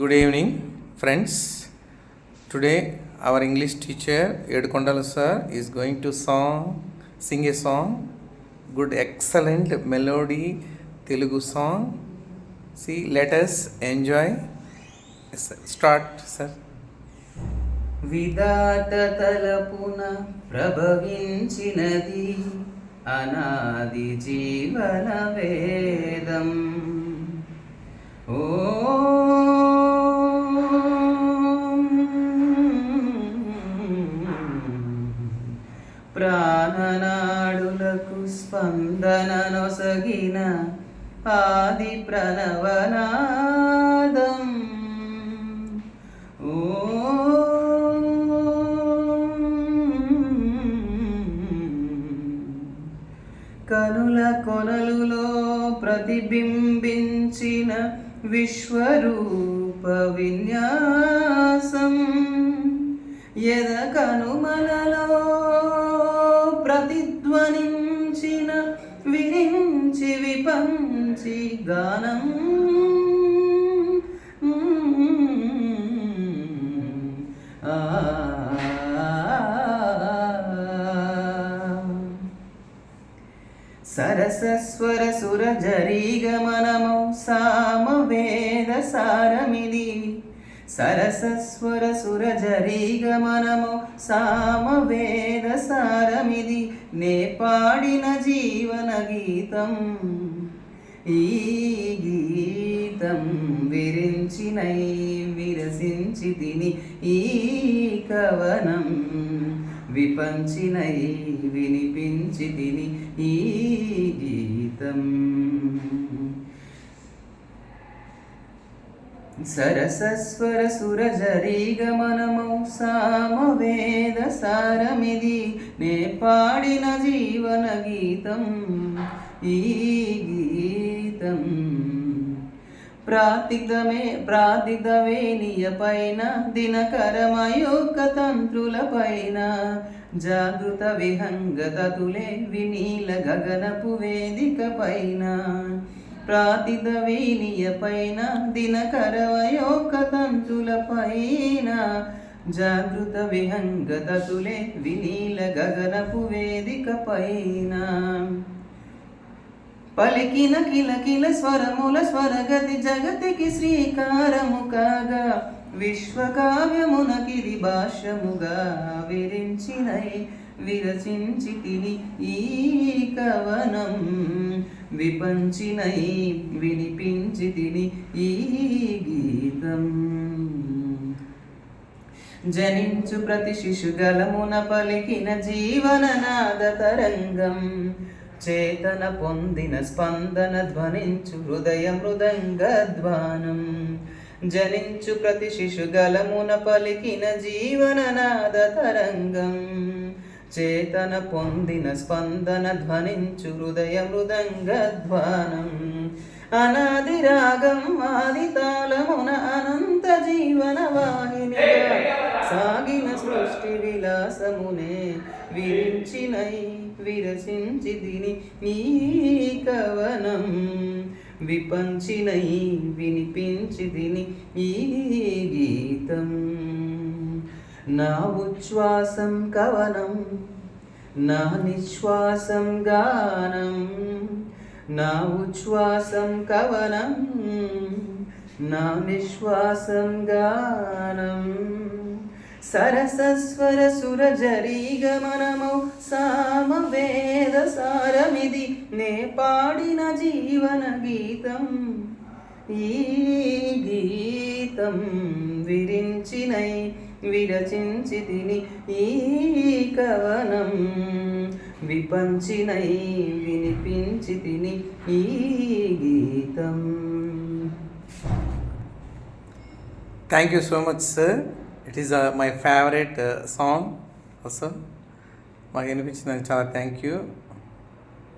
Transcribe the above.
Good evening, friends. Today, our English teacher Edukondala sir is going to sing a song. Good, excellent melody, Telugu song. See, let us enjoy. Start, sir. విధాత తలపున ప్రభవించినది అనాది జీవన వేదం. ఓ ప్రాణనాడులకు స్పందన నొసగిన ఆది ప్రణవనాదం. ఓ కనుల కొనలులో ప్రతిబింబించిన విశ్వరూప విన్యాసం, ఎద కనుమలలో ప్రతిధ్వనించిన విరించి విపంచి గానం. సరసస్వర సుర జరీగమనమౌ సామవేద సారమిది. సరసస్వర సుర జరీగమనమౌ సామవేద సారమిది. నే పాడిన జీవన గీతం. ఈ గీతం విరించినై విరసించి తిని ఈ కవనం విపంచినై వినిపించి తిని ఈ గీతం. సరసస్వర సుర జరీగమనమౌ సామవేద సారమిది. నే పాడిన జీవన గీతం. ఈ గీతం ప్రాతిదవేనియ పైన దినకరమయోక తంత్రుల పైన జాగృత విహంగతతులే వినీల గగనపు వేదిక పైన. ప్రాతిదవేనియ పైన దినకరమయోక తంత్రుల పైన జాగృత విహంగతతులే వినీల గగనపు వేదిక పైన. పలికిన కిలకిల స్వరముల స్వరగతి జగతికి శ్రీకారము కాగా, విశ్వకావ్యమునకిది భాష్యముగా విరించినై విరచించి తిని ఈ కవనం విపంచినై వినిపించి తిని ఈ గీతం. జనించు ప్రతి శిశుగలమున పలికిన జీవననాద తరంగం, చేతన పొందిన స్పందన ధ్వనించు హృదయ మృదంగధ్వానం. జనించు ప్రతి శిశుగలమున పలికిన జీవననాద తరంగం, చేతన పొందిన స్పందన ధ్వనించు హృదయ మృదంగధ్వానం. అనాది రాగం ఆది తాళమున అనంత జీవన వాహినిగా సాగిన సృష్టి విలాసమునే విరించినై విరసించి తిని ఈ కవనం విపంచినై వినిపించి తిని ఈ గీతం. నా ఉచ్ఛ్వాసం కవనం, నా నిశ్వాసం గానం. నా ఉచ్ఛ్వాసం కవనం, నా నిశ్వాసం గానం. సరసస్వర సుర జరీగమనమౌ సామవేద సారమిది. నే పాడిన జీవన గీతం. ఈ గీతం విరించినై విరచించి తిని ఈ కవనం విపంచినై వినిపించి తిని ఈ గీతం. Thank you so much, sir. It is my favorite song also. మాకు వినిపించినందుకు చాలా థ్యాంక్ యూ.